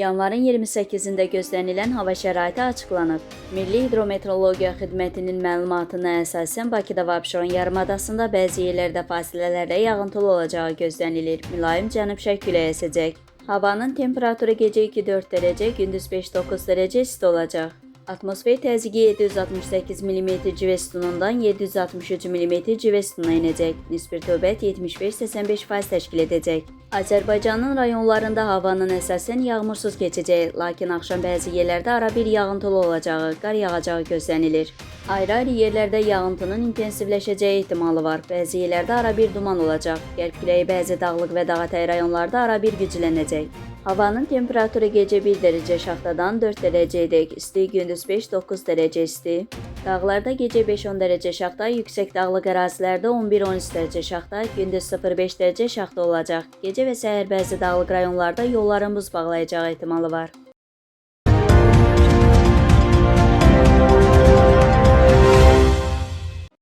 Yanvarın 28-də gözlənilən hava şəraiti açıqlanıb. Milli Hidrometeorologiya Xidmətinin məlumatına əsasən Bakıda və Abşeron yarımadasında bəzi yerlərdə fasilələrlə yağıntılı olacağı gözlənilir. Mülayim cənub-şərq küləyi əsəcək. Havanın temperaturu gecə 2-4 dərəcə, gündüz 5-9 dərəcə isti olacaq. Atmosfer təzyiqi 768 mm civə sütunundan 763 mm civə sütununa enəcək. Nisbi rütubət 75-85% təşkil edəcək. Azərbaycanın rayonlarında havanın əsasən yağmursuz keçəcəyi, lakin axşam bəzi yerlərdə arabir yağıntılı olacağı, qar yağacağı gözlənilir. Ayrı-ayrı yerlərdə yağıntının intensivləşəcəyi ehtimalı var. Bəzi yerlərdə arabir duman olacaq. Qərb küləyi bəzi dağlıq və dağətəyi rayonlarda arabir güclənəcək. Havanın temperaturu gecə 1 dərəcə şaxtadan 4 dərəcəyədək isti, gündüz 5-9 dərəcə isti. Dağlarda gecə 5-10 dərəcə şaxta, yüksək dağlıq ərazilərdə 11-13 dərəcə şaxta, gündüz 0-5 dərəcə şaxta olacaq. Gecə və səhər bəzi dağlıq rayonlarda yolların buz bağlayacağı ehtimalı var.